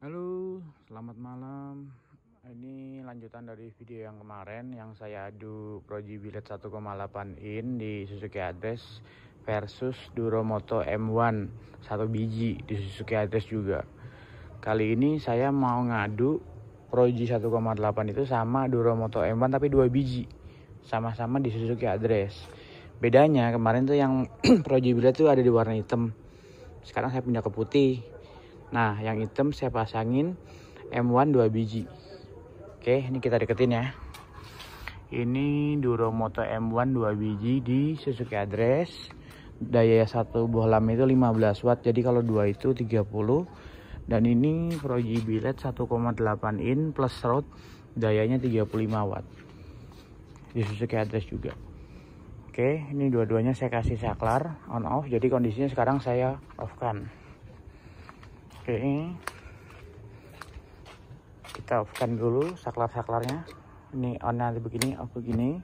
Halo, selamat malam. Ini lanjutan dari video yang kemarin yang saya adu Proji Billet 1,8 in di Suzuki Address versus Duromoto M1 1 biji di Suzuki Address juga. Kali ini saya mau ngadu Proji 1,8 itu sama Duromoto M1 tapi 2 biji. Sama-sama di Suzuki Address. Bedanya kemarin tuh yang Proji Billet tuh ada di warna hitam. Sekarang saya pindah ke putih. Nah, yang hitam saya pasangin M1 2 biji. Oke, ini kita deketin ya. Ini Duromoto M1 2 biji di Suzuki Address. Daya 1 bohlam itu 15 watt. Jadi kalau 2 itu 30. Dan ini Proji Billet 1,8 in plus road. Dayanya 35 watt. Di Suzuki Address juga. Oke, ini dua-duanya saya kasih saklar on off. Jadi kondisinya sekarang saya off kan. Oke, kita off-kan dulu saklar-saklarnya. Ini on nanti begini, off begini.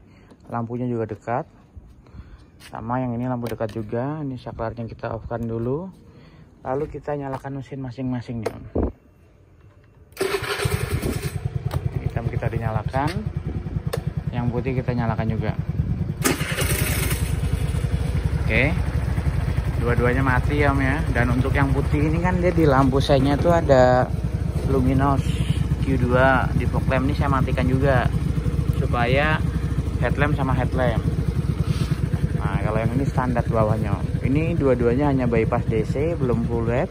Lampunya juga dekat. Sama yang ini lampu dekat juga. Ini saklarnya kita off-kan dulu. Lalu kita nyalakan mesin masing-masing nih. Hitam kita dinyalakan. Yang putih kita nyalakan juga. Oke. Dua-duanya mati ya Om ya. Dan untuk yang putih ini kan dia di lampu senya tuh ada luminous Q2 di fog lamp, ini saya matikan juga supaya headlamp sama headlamp. Nah kalau yang ini standar bawahnya Om. Ini dua-duanya hanya bypass DC, belum full LED.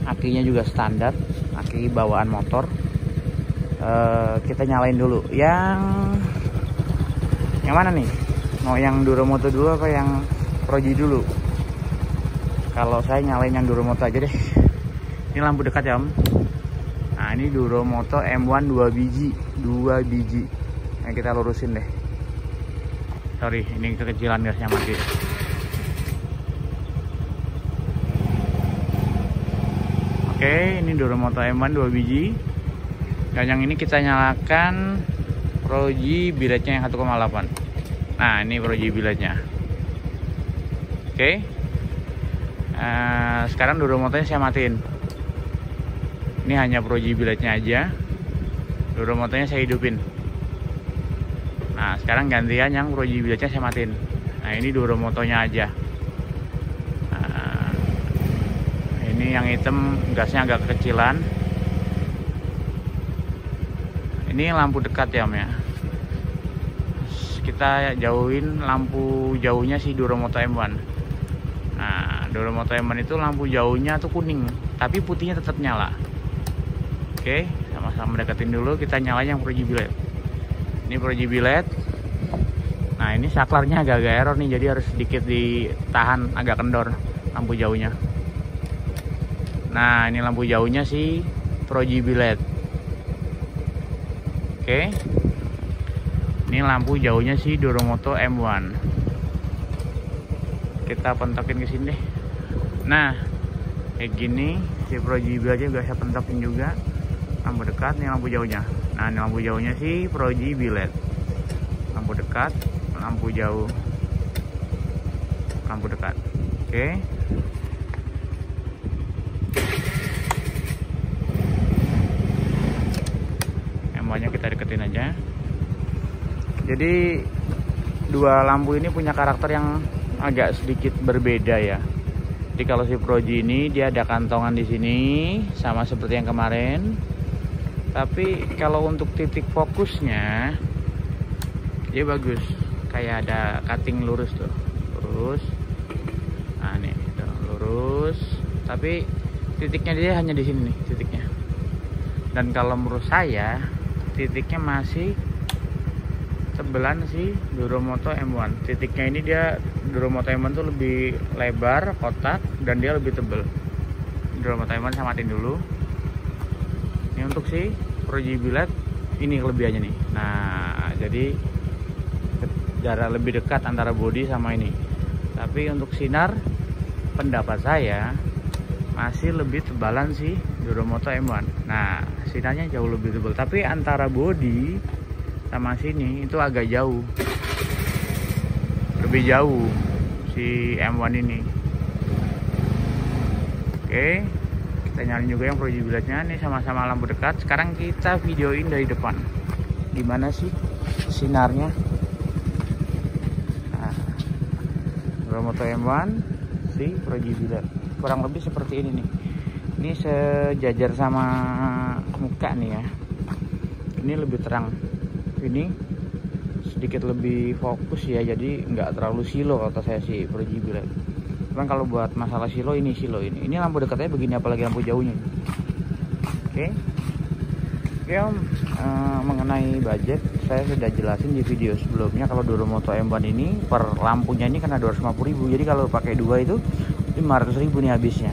Akinya juga standar, aki bawaan motor. Kita nyalain dulu yang mana nih? Mau yang Duromoto dulu apa yang Proji dulu? Kalau saya nyalain yang Duromoto aja deh. Ini lampu dekat ya Om. Nah ini Duromoto M1 2 biji. Nah kita lurusin deh. Sorry, ini kekecilan gasnya mati. Oke, ini Duromoto M1 2 biji. Dan yang ini kita nyalakan Proji Billetnya yang 1,8. Nah ini Proji Billetnya. Oke. Sekarang Duromotonya saya matiin. Ini hanya Proji Billetnya aja. Duromotonya saya hidupin. Nah sekarang gantian yang Proji Billetnya saya matiin. Nah ini Duromotonya aja. Nah, ini yang hitam gasnya agak kecilan. Ini lampu dekat ya Om ya. Kita jauhin lampu jauhnya si Duromoto M1. Nah, Duromoto M1 itu lampu jauhnya tuh kuning, tapi putihnya tetap nyala. Oke, sama-sama deketin dulu. Kita nyalain yang Proji Billet. Ini Proji Billet. Nah, ini saklarnya agak-agak error nih, jadi harus sedikit ditahan, agak kendor lampu jauhnya. Nah, ini lampu jauhnya si Proji Billet. Oke. Ini lampu jauhnya si Duromoto M1. Kita pentokin ke sini deh. Nah kayak gini si Proji Billetnya juga saya pentokin juga. Lampu dekat, nih lampu jauhnya. Nah ini lampu jauhnya si Proji Billet. Lampu dekat, lampu jauh, lampu dekat. Oke. Emangnya kita deketin aja. Jadi dua lampu ini punya karakter yang agak sedikit berbeda ya. Jadi kalau si Proji ini dia ada kantongan di sini sama seperti yang kemarin. Tapi kalau untuk titik fokusnya dia bagus. Kayak ada cutting lurus tuh. Lurus. Nah nih, tuh, lurus. Tapi titiknya dia hanya di sini nih titiknya. Dan kalau menurut saya titiknya masih tebelan si Duromoto M1. Titiknya ini dia Duromoto M1 tuh lebih lebar, kotak, dan dia lebih tebel. Duromoto M1 saya matiin dulu. Ini untuk si Proji Billet ini kelebihannya nih. Nah, jadi jarak lebih dekat antara bodi sama ini. Tapi untuk sinar pendapat saya masih lebih tebalan si Duromoto M1. Nah, sinarnya jauh lebih tebal. Tapi antara bodi sama sini itu agak jauh, lebih jauh si M1 ini. Oke, Kita nyalain juga yang Proji Billetnya. Ini sama-sama lampu dekat. Sekarang kita videoin dari depan. Gimana sih sinarnya? Nah, Duromoto M1 si Proji Billet. Kurang lebih seperti ini nih. Ini sejajar sama muka nih ya. Ini lebih terang. Ini sedikit lebih fokus ya, jadi nggak terlalu silo kata saya si Proji Billet. Cuman kalau buat masalah silo ini ini lampu dekatnya begini, apalagi lampu jauhnya. Oke Om, mengenai budget saya sudah jelasin di video sebelumnya. Kalau Duromoto M1 ini per lampunya ini kan ada 250.000, jadi kalau pakai dua itu 500.000 nih habisnya.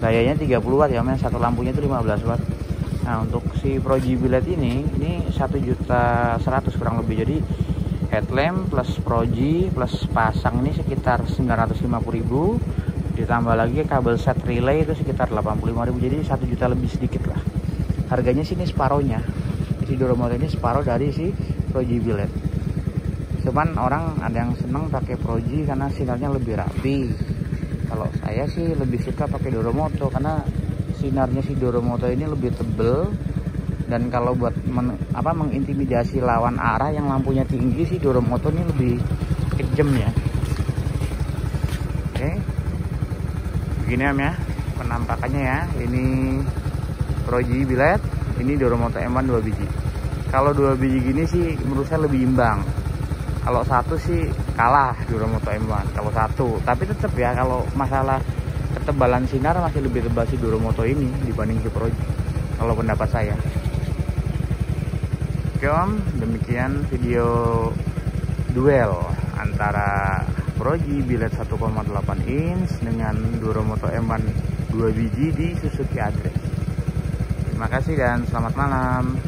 Dayanya 30 watt ya, satu lampunya itu 15 watt. Nah untuk si Proji Billet ini 1.100.000 kurang lebih. Jadi headlamp plus Proji plus pasang ini sekitar 950.000, ditambah lagi kabel set relay itu sekitar 85.000. Jadi 1 juta lebih sedikit lah. Harganya sini separohnya. Si Duromoto ini separuh dari si Proji Billet. Cuman orang ada yang seneng pakai Proji karena sinyalnya lebih rapi. Kalau saya sih lebih suka pakai Duromoto karena sinarnya si Duromoto ini lebih tebel, dan kalau buat mengintimidasi lawan arah yang lampunya tinggi, si Duromoto ini lebih kejam ya. Oke, begini Om ya penampakannya ya. Ini Proji Billet, ini Duromoto M1 2 biji. Kalau 2 biji gini sih menurut saya lebih imbang. Kalau satu sih kalah Duromoto M1 kalau satu, tapi tetap ya kalau masalah ketebalan sinar masih lebih tebal si Duromoto ini dibanding si Proji, kalau pendapat saya. Oke Om, demikian video duel antara Proji Billet 1,8 inch dengan Duromoto M1 2 biji di Suzuki Address. Terima kasih dan selamat malam.